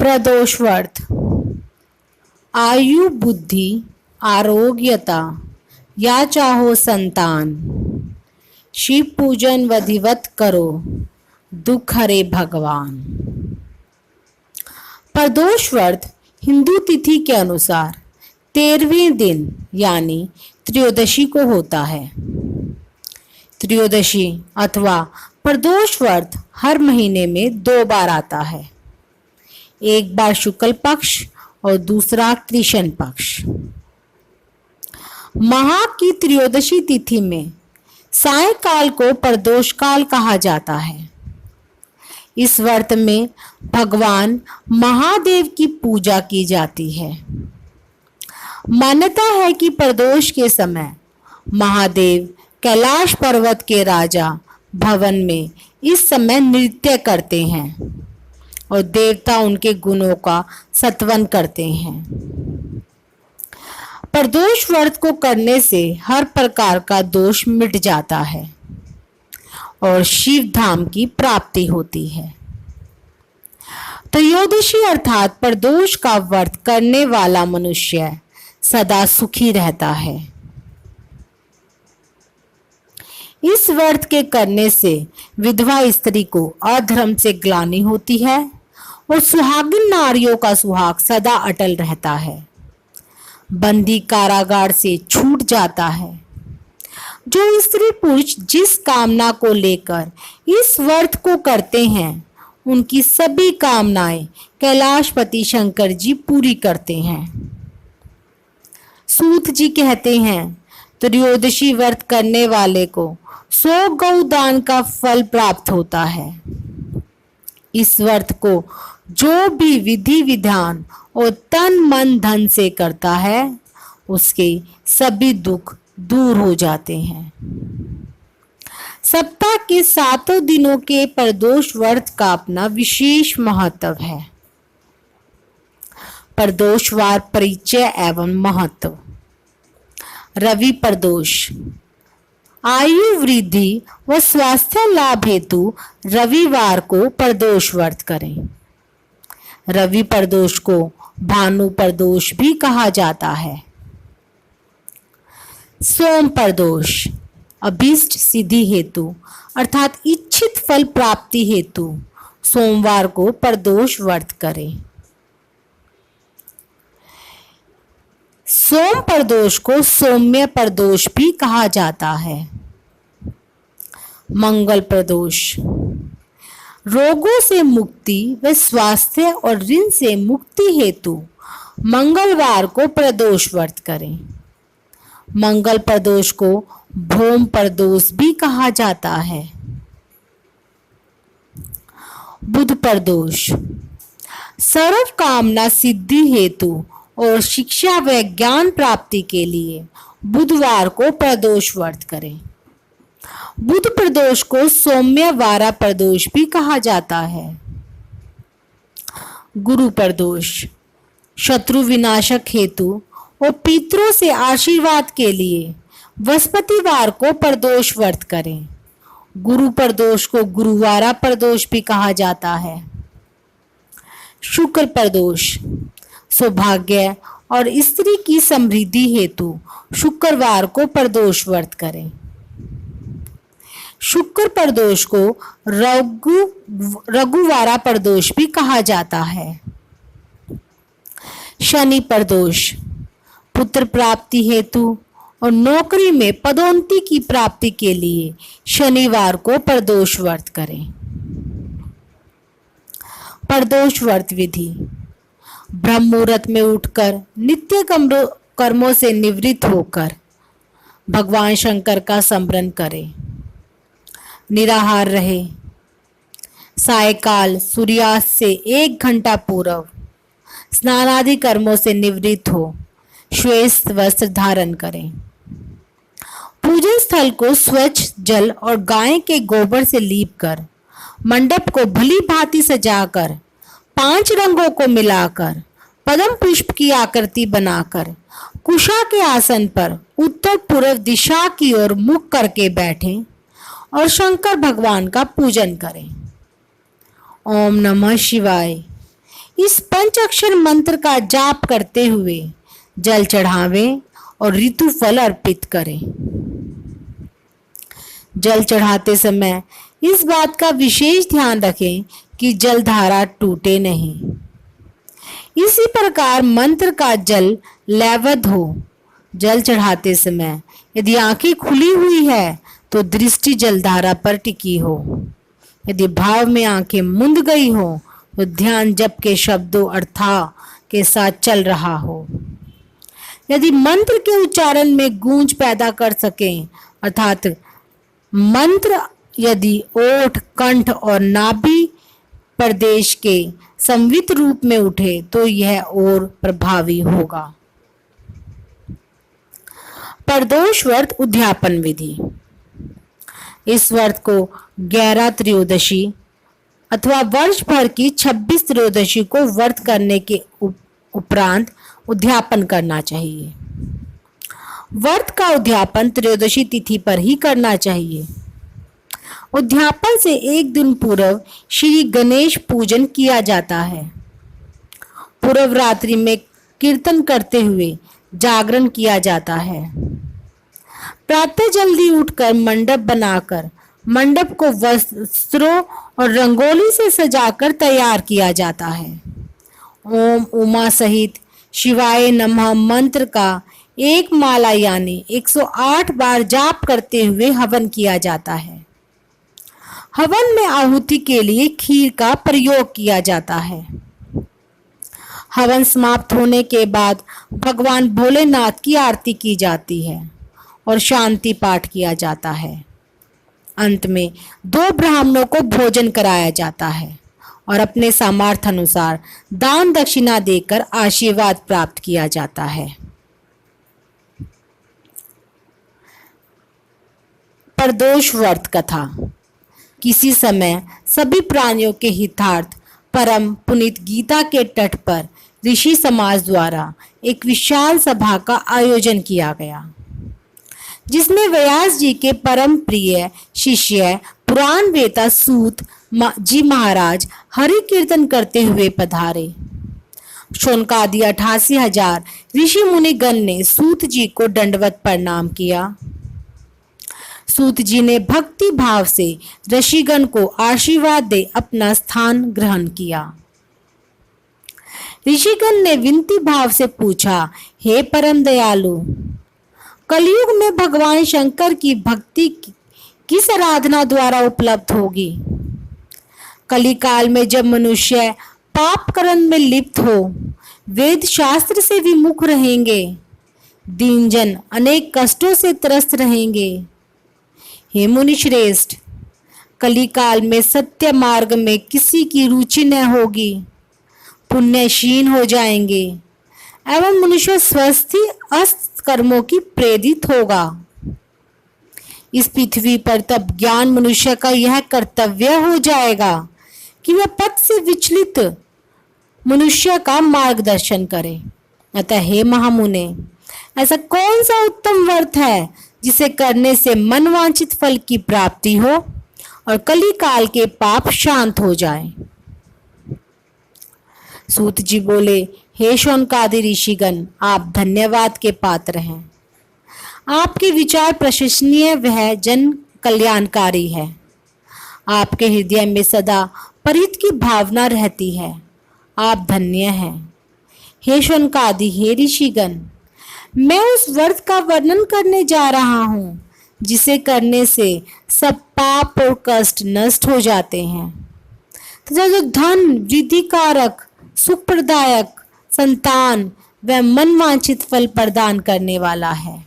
प्रदोष व्रत। आयु बुद्धि आरोग्यता या चाहो संतान, शिव पूजन विधिवत करो, दुख हरे भगवान। प्रदोष व्रत हिंदू तिथि के अनुसार 13वें दिन यानी त्रयोदशी को होता है। त्रयोदशी अथवा प्रदोष व्रत हर महीने में 2 बार आता है, एक बार शुक्ल पक्ष और दूसरा कृष्ण पक्ष। माह की त्रयोदशी तिथि में सायंकाल को प्रदोष काल कहा जाता है। इस व्रत में भगवान महादेव की पूजा की जाती है। मान्यता है कि प्रदोष के समय महादेव कैलाश पर्वत के राजा भवन में इस समय नृत्य करते हैं और देवता उनके गुणों का स्तवन करते हैं। प्रदोष व्रत को करने से हर प्रकार का दोष मिट जाता है और शिव धाम की प्राप्ति होती है। त्रयोदशी अर्थात प्रदोष का व्रत करने वाला मनुष्य सदा सुखी रहता है। इस व्रत के करने से विधवा स्त्री को अधर्म से ग्लानि होती है और सुहागिन नारियों का सुहाग सदा अटल रहता है। बंदी कारागार से छूट जाता है। जो स्त्री पुरुष जिस कामना को लेकर इस व्रत को करते हैं उनकी सभी कामनाएं कैलाशपति शंकर जी पूरी करते हैं। सूत जी कहते हैं, त्रयोदशी व्रत करने वाले को 100 गौदान का फल प्राप्त होता है। इस व्रत को जो भी विधि विधान और तन मन धन से करता है उसके सभी दुख दूर हो जाते हैं। सप्ताह के 7 दिनों के प्रदोष व्रत का अपना विशेष महत्व है। प्रदोषवार परिचय एवं महत्व। रवि प्रदोष। आयु वृद्धि व स्वास्थ्य लाभ हेतु रविवार को प्रदोष व्रत करें। रवि प्रदोष को भानु प्रदोष भी कहा जाता है। सोम प्रदोष। अभीष्ट सिद्धि हेतु अर्थात इच्छित फल प्राप्ति हेतु सोमवार को प्रदोष व्रत करें। सोम प्रदोष को सौम्य प्रदोष भी कहा जाता है। मंगल प्रदोष। रोगों से मुक्ति व स्वास्थ्य और ऋण से मुक्ति हेतु मंगलवार को प्रदोष व्रत करें। मंगल प्रदोष को भौम प्रदोष भी कहा जाता है। बुध प्रदोष। सर्व कामना सिद्धि हेतु और शिक्षा व ज्ञान प्राप्ति के लिए बुधवार को प्रदोष व्रत करें। बुध प्रदोष को सौम्यवारा प्रदोष भी कहा जाता है। गुरु प्रदोष। शत्रु विनाशक हेतु और पितरों से आशीर्वाद के लिए बृहस्पतिवार को प्रदोष व्रत करें। गुरु प्रदोष को गुरुवारा प्रदोष भी कहा जाता है। शुक्र प्रदोष। सौभाग्य और स्त्री की समृद्धि हेतु शुक्रवार को प्रदोष व्रत करें। शुक्र प्रदोष को रघुवारा प्रदोष भी कहा जाता है। शनि प्रदोष। पुत्र प्राप्ति हेतु और नौकरी में पदोन्नति की प्राप्ति के लिए शनिवार को प्रदोष व्रत करें। प्रदोष व्रत विधि। ब्रह्म मुहूर्त में उठकर नित्य कर्मों से निवृत्त होकर भगवान शंकर का स्मरण करें। निराहार रहे। सायकाल सूर्यास्त से 1 घंटा पूर्व स्नानादि कर्मों से निवृत्त हो श्वेत वस्त्र धारण करें। पूजन स्थल को स्वच्छ जल और गाय के गोबर से लीप कर मंडप को भली भांति सजाकर 5 रंगों को मिलाकर पद्म पुष्प की आकृति बनाकर कुशा के आसन पर उत्तर पूर्व दिशा की ओर मुख करके बैठें और शंकर भगवान का पूजन करें। ओम नमः शिवाय। इस पंचाक्षर मंत्र का जाप करते हुए जल चढ़ावें और ऋतु फल अर्पित करें। जल चढ़ाते समय इस बात का विशेष ध्यान रखें कि जल धारा टूटे नहीं। इसी प्रकार मंत्र का जल लयबद्ध हो। जल चढ़ाते समय यदि आंखें खुली हुई है तो दृष्टि जलधारा पर टिकी हो। यदि भाव में आंखें मूंद गई हो तो ध्यान जप के शब्दों अर्था के साथ चल रहा हो। यदि मंत्र के उच्चारण में गूंज पैदा कर सकें, अर्थात मंत्र यदि ओठ, कंठ और नाभि प्रदेश के संवित रूप में उठे तो यह और प्रभावी होगा। प्रदोष व्रत उद्यापन विधि। इस व्रत को 11 त्रयोदशी अथवा वर्ष भर की 26 त्रयोदशी को व्रत करने के उपरांत उद्यापन करना चाहिए। व्रत का उद्यापन त्रयोदशी तिथि पर ही करना चाहिए। उद्यापन से एक दिन पूर्व श्री गणेश पूजन किया जाता है। पूर्व रात्रि में कीर्तन करते हुए जागरण किया जाता है। प्रातः जल्दी उठकर मंडप बनाकर मंडप को वस्त्रों और रंगोली से सजाकर तैयार किया जाता है। ओम उमा सहित शिवाय नमः मंत्र का एक माला यानी 108 बार जाप करते हुए हवन किया जाता है। हवन में आहुति के लिए खीर का प्रयोग किया जाता है। हवन समाप्त होने के बाद भगवान भोलेनाथ की आरती की जाती है और शांति पाठ किया जाता है। अंत में 2 ब्राह्मणों को भोजन कराया जाता है और अपने सामर्थ्य अनुसार दान दक्षिणा देकर आशीर्वाद प्राप्त किया जाता है। प्रदोष व्रत कथा। किसी समय सभी प्राणियों के हितार्थ परम पुनीत गीता के तट पर ऋषि समाज द्वारा एक विशाल सभा का आयोजन किया गया, जिसमें व्यास जी के परम प्रिय शिष्य पुराण वेता सूत जी महाराज हरि कीर्तन करते हुए पधारे। शौनकादि 88,000 ऋषि मुनिगण ने सूत जी को दंडवत प्रणाम किया। सूत जी ने भक्ति भाव से ऋषिगण को आशीर्वाद दे अपना स्थान ग्रहण किया। ऋषिगण ने विनती भाव से पूछा, हे परम दयालु, कलयुग में भगवान शंकर की भक्ति किस आराधना द्वारा उपलब्ध होगी? कलिकाल में जब मनुष्य पाप कर्म में लिप्त हो, वेद शास्त्र से विमुख रहेंगे, दीनजन अनेक कष्टों से त्रस्त रहेंगे। हे मुनि श्रेष्ठ, कलिकाल में सत्य मार्ग में किसी की रुचि न होगी, पुण्यशीन हो जाएंगे एवं मनुष्य स्वस्थी अस्त कर्मों की प्रेरित होगा। इस पृथ्वी पर तब ज्ञान मनुष्य का यह कर्तव्य हो जाएगा कि वह पथ से विचलित मनुष्य का मार्गदर्शन करे। अतः हे महामुने, ऐसा कौन सा उत्तम व्रत है जिसे करने से मनवांछित फल की प्राप्ति हो और कलिकाल के पाप शांत हो जाए? सूत जी बोले, हे शौनकादि ऋषिगण, आप धन्यवाद के पात्र हैं। आपके विचार प्रशंसनीय वह जन कल्याणकारी है। आपके हृदय में सदा परित की भावना रहती है। आप धन्य हैं। हे शौनकादि, हे ऋषिगण, मैं उस व्रत का वर्णन करने जा रहा हूँ जिसे करने से सब पाप और कष्ट नष्ट हो जाते हैं तथा जो धन वृद्धि कारक, सुख प्रदायक, संतान व मनवांछित फल प्रदान करने वाला है।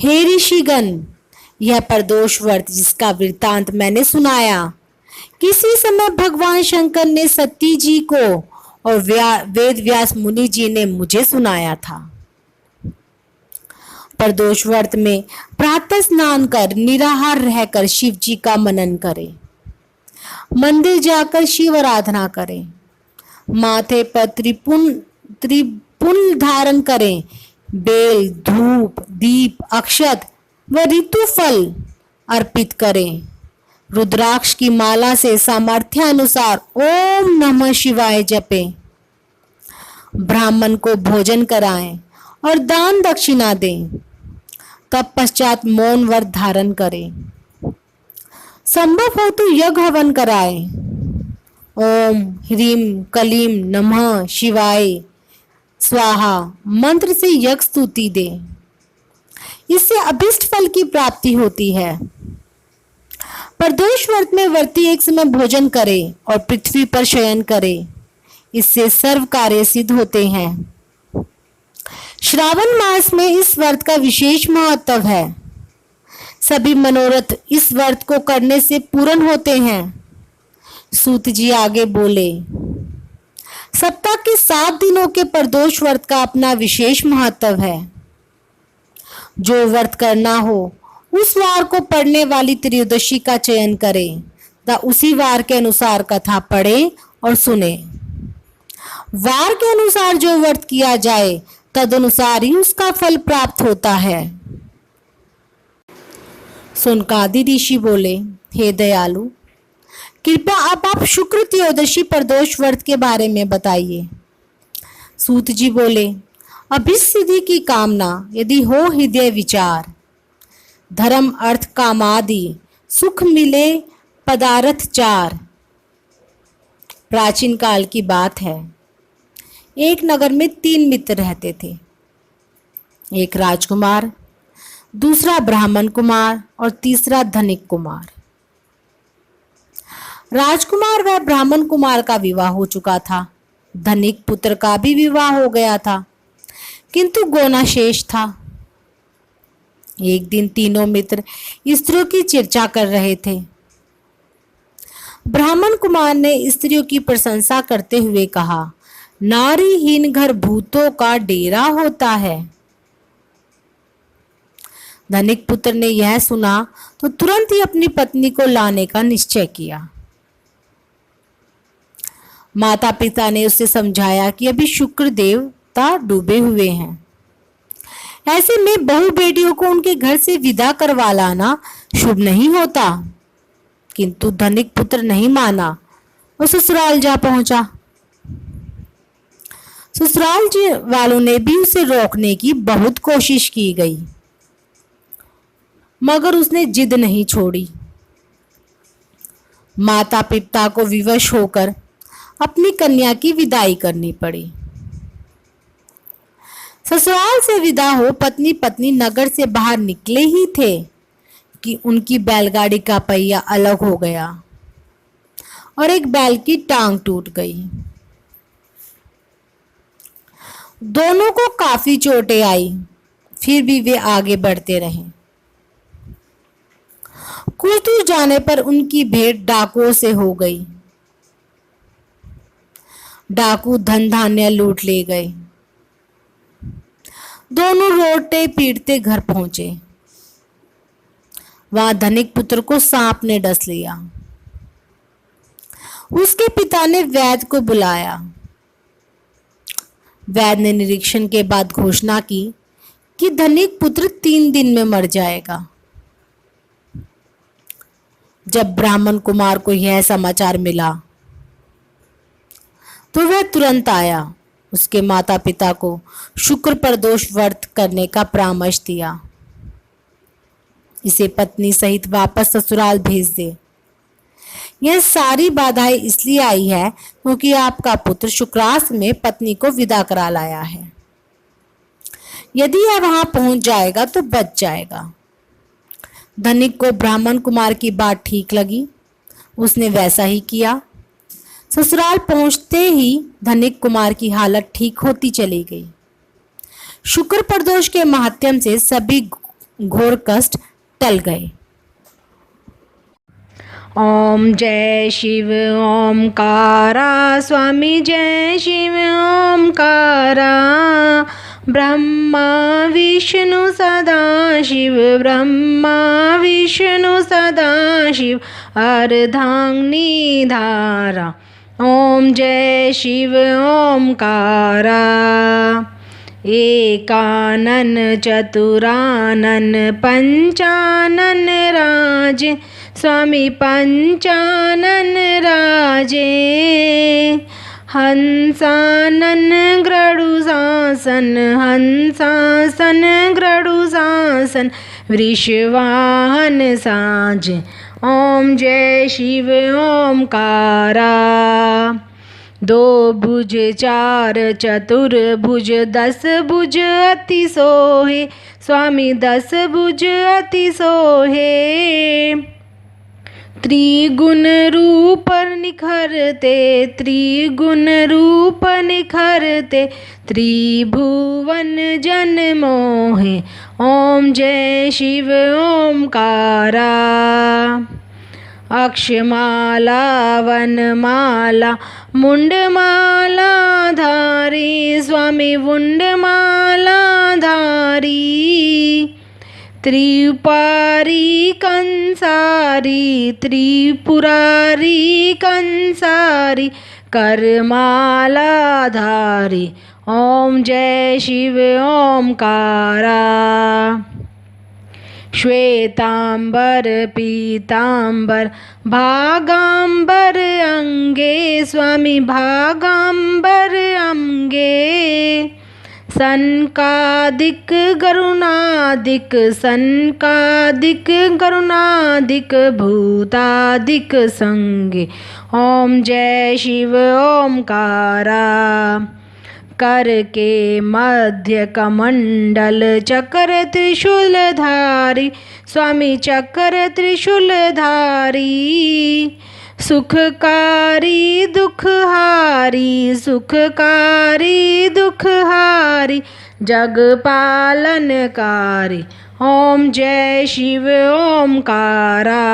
हे ऋषिगण, यह प्रदोष व्रत जिसका वृत्तांत मैंने सुनाया, किसी समय भगवान शंकर ने सती जी को और वेद व्यास मुनि जी ने मुझे सुनाया था। प्रदोष व्रत में प्रातः स्नान कर निराहार रहकर शिव जी का मनन करें, मंदिर जाकर शिव आराधना करें, माथे पर त्रिपुल धारण करें, बेल, धूप, दीप, अक्षत व ऋतु फल अर्पित करें, रुद्राक्ष की माला से सामर्थ्य अनुसार ओम नमः शिवाय जपें। ब्राह्मण को भोजन कराएं और दान दक्षिणा दें। तत्पश्चात मौन व्रत धारण करें। संभव हो तो यज्ञ हवन कराएं। ओम ह्रीम कलीम नमः शिवाय स्वाहा मंत्र से यज्ञ स्तुति दें। इससे अभिष्ट फल की प्राप्ति होती है। प्रदोष व्रत में व्रती एक समय भोजन करे और पृथ्वी पर शयन करे। इससे सर्व कार्य सिद्ध होते हैं। श्रावण मास में इस व्रत का विशेष महत्व है। सभी मनोरथ इस व्रत को करने से पूर्ण होते हैं। सूत जी आगे बोले, सप्ताह के 7 दिनों के प्रदोष व्रत का अपना विशेष महत्व है। जो व्रत करना हो उस वार को पढ़ने वाली त्रयोदशी का चयन करें तथा उसी वार के अनुसार कथा पढ़े और सुने। वार के अनुसार जो व्रत किया जाए तदनुसार ही उसका फल प्राप्त होता है। सुनकादि ऋषि बोले, हे दयालु, कृपया अब आप शुक्र त्रयोदशी प्रदोष व्रत के बारे में बताइए। सूत जी बोले, अभिसिद्धि की कामना यदि हो हृदय विचार, धर्म अर्थ कामादि सुख मिले पदार्थ चार। प्राचीन काल की बात है। एक नगर में 3 मित्र रहते थे। एक राजकुमार, दूसरा ब्राह्मण कुमार और तीसरा धनिक कुमार। राजकुमार व ब्राह्मण कुमार का विवाह हो चुका था। धनिक पुत्र का भी विवाह हो गया था, किंतु गोना शेष था। एक दिन तीनों मित्र स्त्रियों की चर्चा कर रहे थे। ब्राह्मण कुमार ने स्त्रियों की प्रशंसा करते हुए कहा, नारीहीन घर भूतों का डेरा होता है। धनिक पुत्र ने यह सुना तो तुरंत ही अपनी पत्नी को लाने का निश्चय किया। माता पिता ने उसे समझाया कि अभी शुक्र देवता डूबे हुए हैं। ऐसे में बहू बेटियों को उनके घर से विदा करवा लाना शुभ नहीं होता। किंतु धनिक पुत्र नहीं माना और ससुराल जा पहुंचा। ससुराल वालों ने भी उसे रोकने की बहुत कोशिश की गई, मगर उसने जिद नहीं छोड़ी। माता पिता को विवश होकर अपनी कन्या की विदाई करनी पड़ी। ससुराल से विदा हो पत्नी नगर से बाहर निकले ही थे कि उनकी बैलगाड़ी का पहिया अलग हो गया और एक बैल की टांग टूट गई। दोनों को काफी चोटें आई, फिर भी वे आगे बढ़ते रहे। कुछ दूर जाने पर उनकी भेंट डाकुओं से हो गई। डाकू धन धान्य लूट ले गए। दोनों रोते पीटते घर पहुंचे। वहां धनिक पुत्र को सांप ने डस लिया। उसके पिता ने वैद्य को बुलाया। वैद्य ने निरीक्षण के बाद घोषणा की कि धनिक पुत्र 3 दिन में मर जाएगा। जब ब्राह्मण कुमार को यह समाचार मिला तो वह तुरंत आया। उसके माता पिता को शुक्र प्रदोष व्रत करने का परामर्श दिया। इसे पत्नी सहित वापस ससुराल भेज दे। यह सारी बाधाएं इसलिए आई है क्योंकि आपका पुत्र शुक्रास में पत्नी को विदा करा लाया है। यदि यह वहां पहुंच जाएगा तो बच जाएगा। धनिक को ब्राह्मण कुमार की बात ठीक लगी। उसने वैसा ही किया। ससुराल पहुंचते ही धनिक कुमार की हालत ठीक होती चली गई। शुक्र प्रदोष के महात्म्य से सभी घोर कष्ट टल गए। ओम जय शिव ओमकारा स्वामी जय शिव ओमकारा। ब्रह्मा विष्णु सदा शिव ब्रह्मा विष्णु सदा शिव अर्धांगिनी धारा। ओम जय शिव ओमकारा। एकानन चतुरानन पंचानन राज स्वामी पंचानन राजे। हंसानन गरुडासन हंसासन गरुडासन वृषवाहन साज। ओम जय शिव ओमकारा। दो भुज चार चतुर्भुज 10 भुज अति सोहे। स्वामी 10 भुज अति सोहे। त्रिगुण रूप निखरते त्रिगुण रूप निखरते त्रिभुवन जन मोहे। ओम जय शिव ओमकारा। अक्षमाला वनमाला मुंडमाला धारी। स्वामी मुंडमाला धारी। त्रिपुरारी कंसारी त्रिपुरारी कंसारी करमाला धारी। ओम जय शिव ओमकारा। श्वेतांबर पीतांबर भागांबर अंगे। स्वामी भागांबर अंगे। सनकादिक गरुणादिक सनकादिक गरुणादिक भूतादिक संगे। ओम जय शिव ओमकारा। कर के मध्य कमंडल चक्र त्रिशूलधारी। स्वामी चक्र त्रिशूलधारी। सुखकारी दुखहारी सुखकारी दुखहारी जग पालनकारी। ओम जय शिव ओमकारा।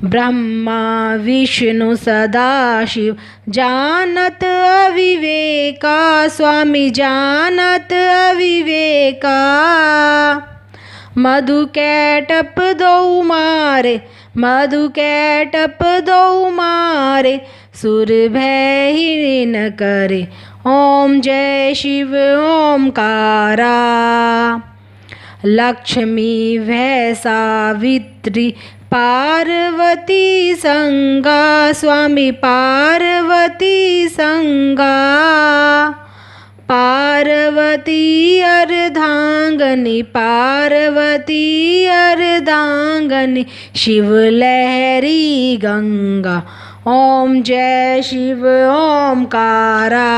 ब्रह्मा विष्णु सदाशिव जानत अविवेका। स्वामी जानत अविवेका। मधु कैटप दो मारे मधु कैटप दो मारे सुर भय ही न करे। ओम जय शिव ओमकारा। लक्ष्मी भय सावित्री पार्वती संगा। स्वामी पार्वती संगा। पार्वती अर्धांगनी पार्वती अर्धांगनी शिवलहरी गंगा। ओम जय शिव ओमकारा।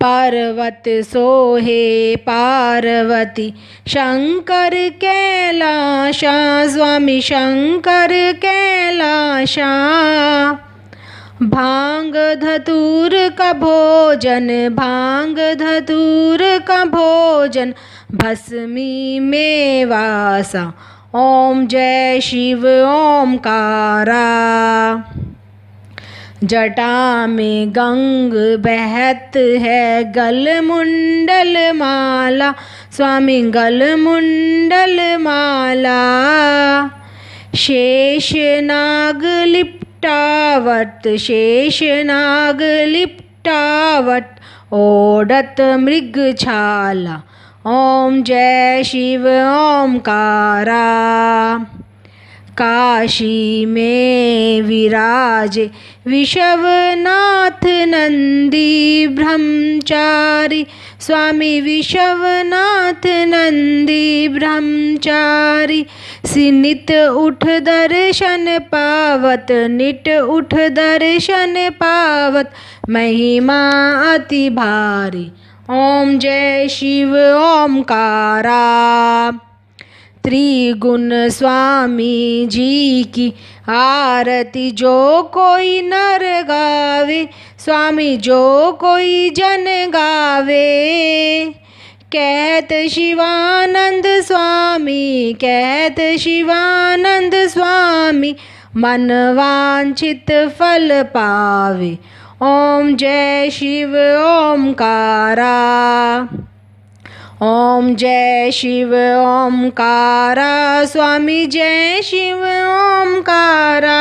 पर्वत सोहे पार्वती शंकर कैलाशा। स्वामी शंकर कैलाशा। भांग धतूर का भोजन भांग धतूर का भोजन भस्मी में वासा। ओम जय शिव ओमकारा। जटा में गंग बहत है गल मुंडल माला। स्वामी गल मुंडल माला। शेष नाग लिपटावट शेष नाग लिपटावट ओढ़त मृग छाला। ओम जय शिव ओमकारा। काशी में विराजे विश्वनाथ नंदी ब्रह्मचारी। स्वामी विश्वनाथ नंदी ब्रह्मचारी। सिनित उठ दर्शन पावत नित उठ दर्शन पावत महिमा अति भारी। ओम जय शिव ओमकारा। त्रिगुण स्वामी जी की आरती जो कोई नर गावे। स्वामी जो कोई जन गावे। कहत शिवानंद स्वामी कहत शिवानंद स्वामी मन वांछित फल पावे। ओम जय शिव ओमकारा। ओम जय शिव ओमकारा। स्वामी जय शिव ओमकारा।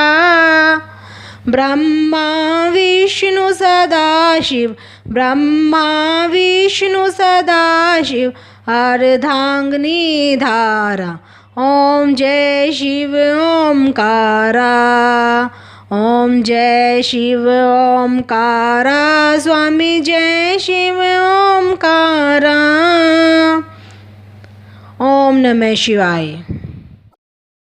ब्रह्मा विष्णु सदाशिव ब्रह्मा विष्णु सदाशिव अर्धांगिनी धारा। ओम जय शिव ओमकारा, ओम जय शिव ओमकारा, स्वामी जय शिव ओमकारा। ओम नमः शिवाय।